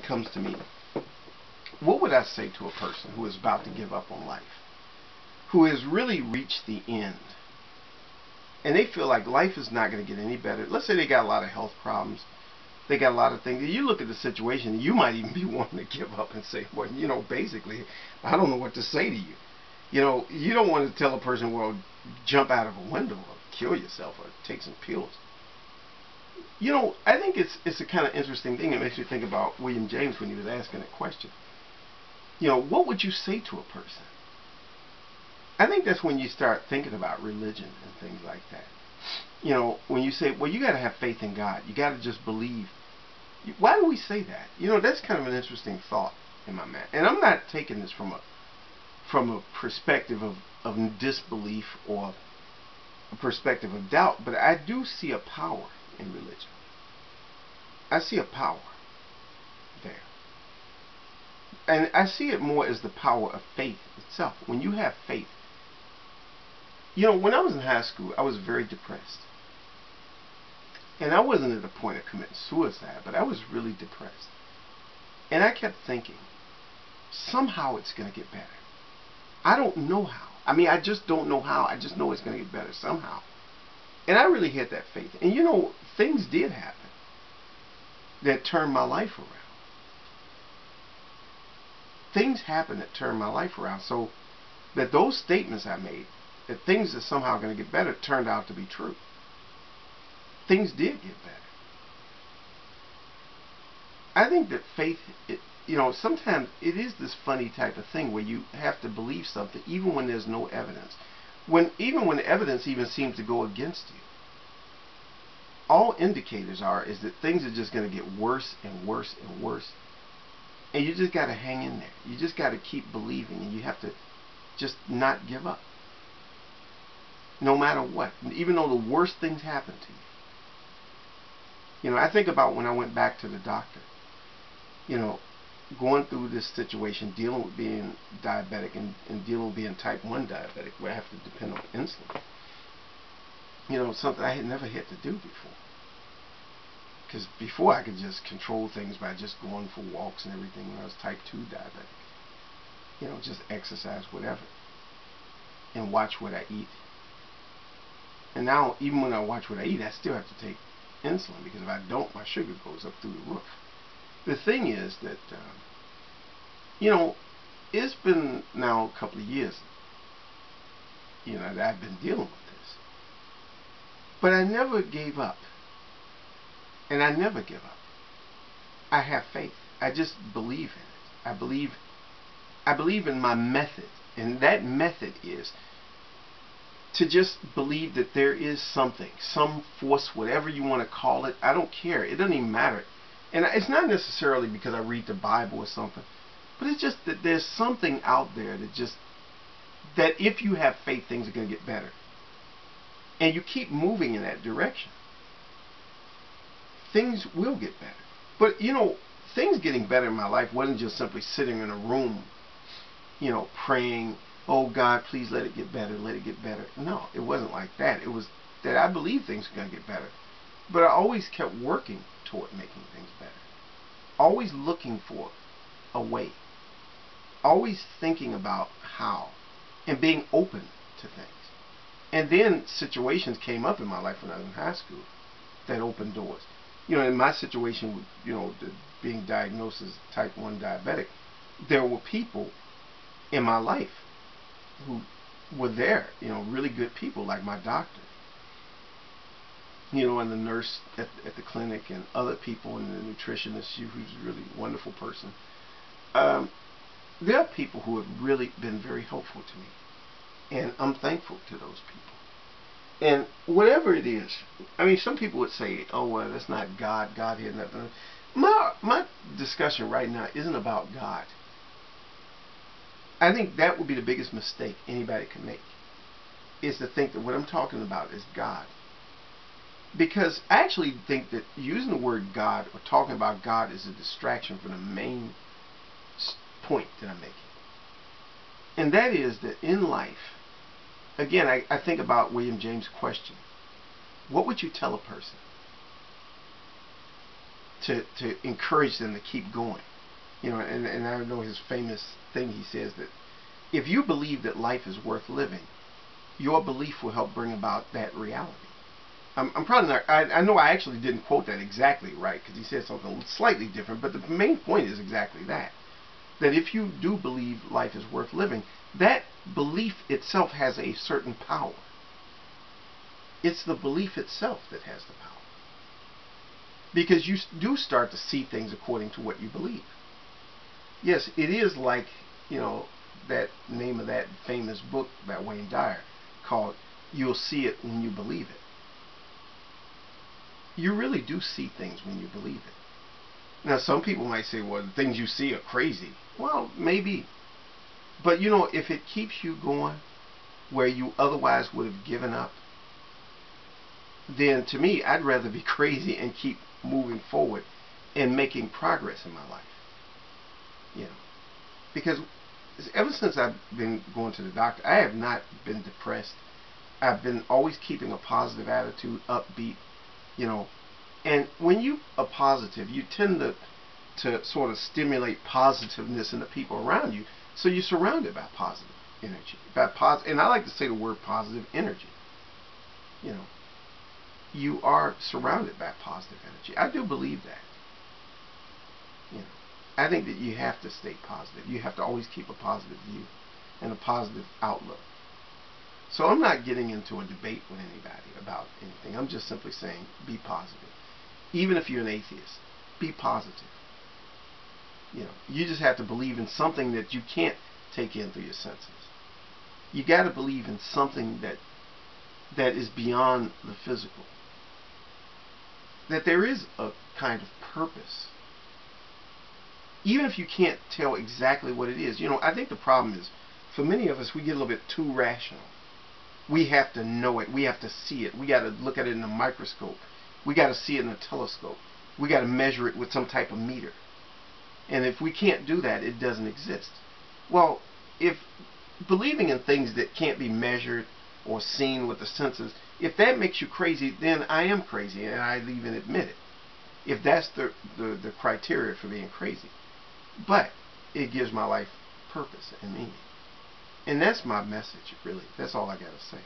comes to me, what would I say to a person who is about to give up on life, who has really reached the end, and they feel like life is not going to get any better? Let's say they got a lot of health problems, they got a lot of things. You look at the situation, you might even be wanting to give up and say, well, basically, I don't know what to say to you. You don't want to tell a person, well, jump out of a window or kill yourself or take some pills. I think it's a kind of interesting thing. It makes me think about William James when he was asking that question. What would you say to a person? I think that's when you start thinking about religion and things like that. When you say, well, you got to have faith in God. You got to just believe. Why do we say that? That's kind of an interesting thought in my mind. And I'm not taking this from a perspective of disbelief or a perspective of doubt, but I do see a power in religion. I see a power there. And I see it more as the power of faith itself. When you have faith. When I was in high school, I was very depressed. And I wasn't at the point of committing suicide, but I was really depressed. And I kept thinking, somehow it's going to get better. I don't know how. I just don't know how. I just know it's going to get better somehow. And I really had that faith. And things did happen that turned my life around. Things happened that turned my life around. So that those statements I made, that things are somehow going to get better, turned out to be true. Things did get better. I think that faith, sometimes it is this funny type of thing where you have to believe something even when there's no evidence. Even when the evidence even seems to go against you. All indicators is that things are just going to get worse and worse and worse. And you just got to hang in there. You just got to keep believing, and you have to just not give up. No matter what. Even though the worst things happen to you. I think about when I went back to the doctor. Going through this situation, dealing with being diabetic and dealing with being type 1 diabetic, where I have to depend on insulin. Something I had never had to do before. Because before I could just control things by just going for walks and everything when I was type 2 diabetic. Just exercise, whatever. And watch what I eat. And now, even when I watch what I eat, I still have to take insulin, because if I don't, my sugar goes up through the roof. The thing is that, it's been now a couple of years, that I've been dealing with this. But I never gave up. And I never give up. I have faith. I just believe in it. I believe in my method. And that method is to just believe that there is something, some force, whatever you want to call it. I don't care. It doesn't even matter. And it's not necessarily because I read the Bible or something, but it's just that there's something out there that if you have faith, things are going to get better. And you keep moving in that direction, things will get better. But, things getting better in my life wasn't just simply sitting in a room, praying, oh God, please let it get better, let it get better. No, it wasn't like that. It was that I believed things were going to get better. But I always kept working toward making things better. Always looking for a way. Always thinking about how. And being open to things. And then situations came up in my life when I was in high school that opened doors. In my situation with, being diagnosed as type 1 diabetic, there were people in my life who were there, really good people, like my doctor, and the nurse at the clinic, and other people, and the nutritionist, who's a really wonderful person. There are people who have really been very helpful to me, and I'm thankful to those people. And whatever it is, some people would say, oh, well, that's not God. God had nothing. My discussion right now isn't about God. I think that would be the biggest mistake anybody can make, is to think that what I'm talking about is God. Because I actually think that using the word God or talking about God is a distraction from the main point that I'm making. And that is that in life, again, I think about William James' question. What would you tell a person to encourage them to keep going. You know, and I know his famous thing. He says that if you believe that life is worth living, your belief will help bring about that reality. I'm probably not. I know I actually didn't quote that exactly right, because he said something slightly different. But the main point is exactly that. That if you do believe life is worth living, that belief itself has a certain power. It's the belief itself that has the power. Because you do start to see things according to what you believe. Yes, it is like, you know, that name of that famous book by Wayne Dyer called You'll See It When You Believe It. You really do see things when you believe it. Now, some people might say, well, the things you see are crazy. Well, maybe. But, you know, if it keeps you going where you otherwise would have given up, then to me, I'd rather be crazy and keep moving forward and making progress in my life. You know, because ever since I've been going to the doctor, I have not been depressed. I've been always keeping a positive attitude, upbeat, you know. And when you are positive, you tend to sort of stimulate positiveness in the people around you. So you're surrounded by positive energy. And I like to say the word positive energy. You know, you are surrounded by positive energy. I do believe that. You know, I think that you have to stay positive. You have to always keep a positive view and a positive outlook. So I'm not getting into a debate with anybody about anything. I'm just simply saying be positive. Even if you're an atheist, be positive. You know, you just have to believe in something that you can't take in through your senses. You got to believe in something that is beyond the physical. That there is a kind of purpose. Even if you can't tell exactly what it is. You know, I think the problem is, for many of us, we get a little bit too rational. We have to know it. We have to see it. We got to look at it in a microscope. We got to see it in a telescope. We got to measure it with some type of meter. And if we can't do that, it doesn't exist. Well, if believing in things that can't be measured or seen with the senses, if that makes you crazy, then I am crazy, and I even admit it. If that's the criteria for being crazy. But it gives my life purpose and meaning. And that's my message, really. That's all I got to say.